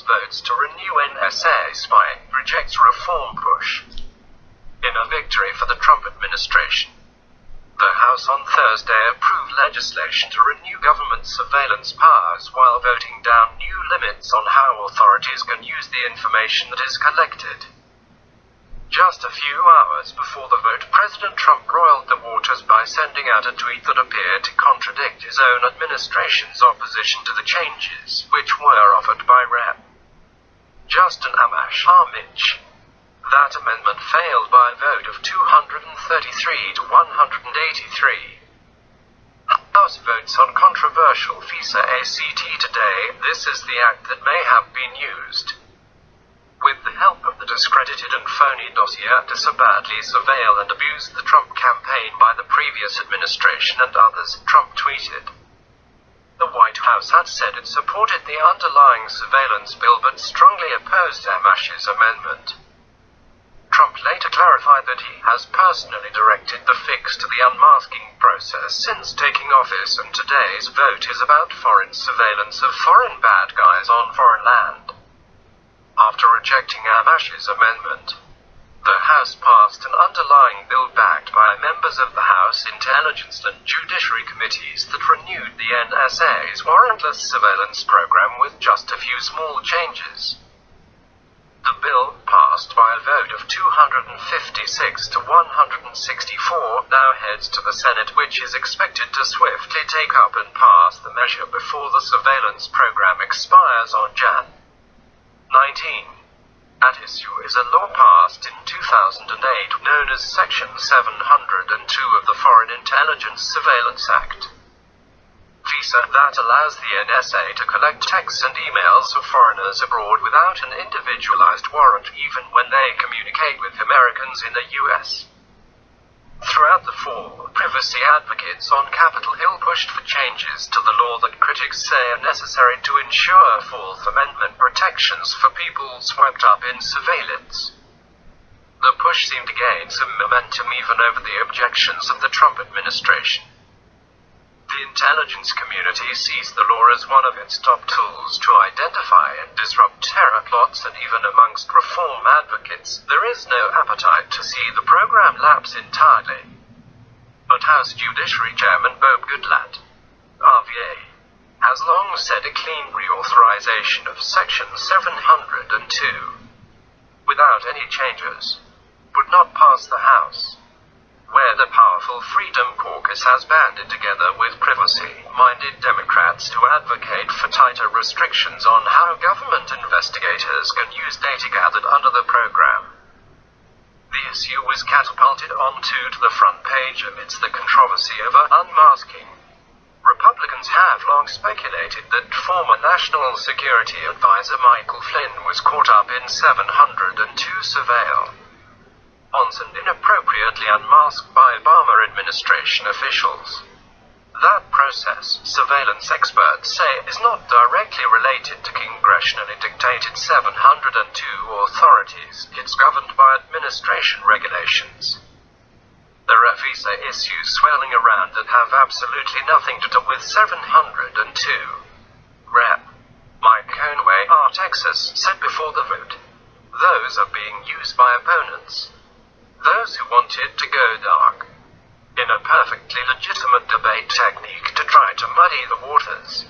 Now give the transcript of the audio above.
votes to renew NSA spying, rejects reform push. In a victory for the Trump administration, the House on Thursday approved legislation to renew government surveillance powers while voting down new limits on how authorities can use the information that is collected. Just a few hours before the vote, President Trump roiled the waters by sending out a tweet that appeared to contradict his own administration's opposition to the changes, which were offered by Rep. Justin Amash. That amendment failed by a vote of 233 to 183. House votes on controversial FISA ACT today. This is the act that may have been used, with the help of the discredited and phony Dossier, to so badly surveil and abuse the Trump campaign by the previous administration and others, Trump tweeted. The White House had said it supported the underlying surveillance bill but strongly opposed Amash's amendment. Trump later clarified that he has personally directed the fix to the unmasking process since taking office, and today's vote is about foreign surveillance of foreign bad guys on foreign land. After rejecting Amash's amendment, the House passed an underlying bill backed by members of the House Intelligence and Judiciary Committees that renewed the NSA's warrantless surveillance program with just a few small changes. The bill, passed by a vote of 256 to 164, now heads to the Senate, which is expected to swiftly take up and pass the measure before the surveillance program expires on Jan. 19. At issue is a law passed in 2008 known as Section 702 of the Foreign Intelligence Surveillance Act, FISA, that allows the NSA to collect texts and emails of foreigners abroad without an individualized warrant, even when they communicate with Americans in the U.S. Throughout the fall, privacy advocates on Capitol Hill pushed for changes to the law that critics say are necessary to ensure Fourth Amendment protections for people swept up in surveillance. The push seemed to gain some momentum even over the objections of the Trump administration. The intelligence community sees the law as one of its top tools to identify and disrupt terror plots, and even amongst reform advocates, there is no appetite to see the program lapse entirely. But House Judiciary Chairman Bob Goodlatte, RVA, has long said a clean reauthorization of Section 702, without any changes, would not pass the House, where the powerful Freedom Caucus has banded together with privacy-minded Democrats to advocate for tighter restrictions on how government investigators can use data gathered under the program. The issue was catapulted onto the front page amidst the controversy over unmasking. Republicans have long speculated that former National Security Advisor Michael Flynn was caught up in 702 surveil and inappropriately unmasked by Obama administration officials. That process, surveillance experts say, is not directly related to congressionally dictated 702 authorities. It's governed by administration regulations. There are FISA issues swirling around that have absolutely nothing to do with 702. Rep. Mike Conway, Texas, said before the vote, those are being used by opponents, those who wanted to go dark, in a perfectly legitimate debate technique to try to muddy the waters.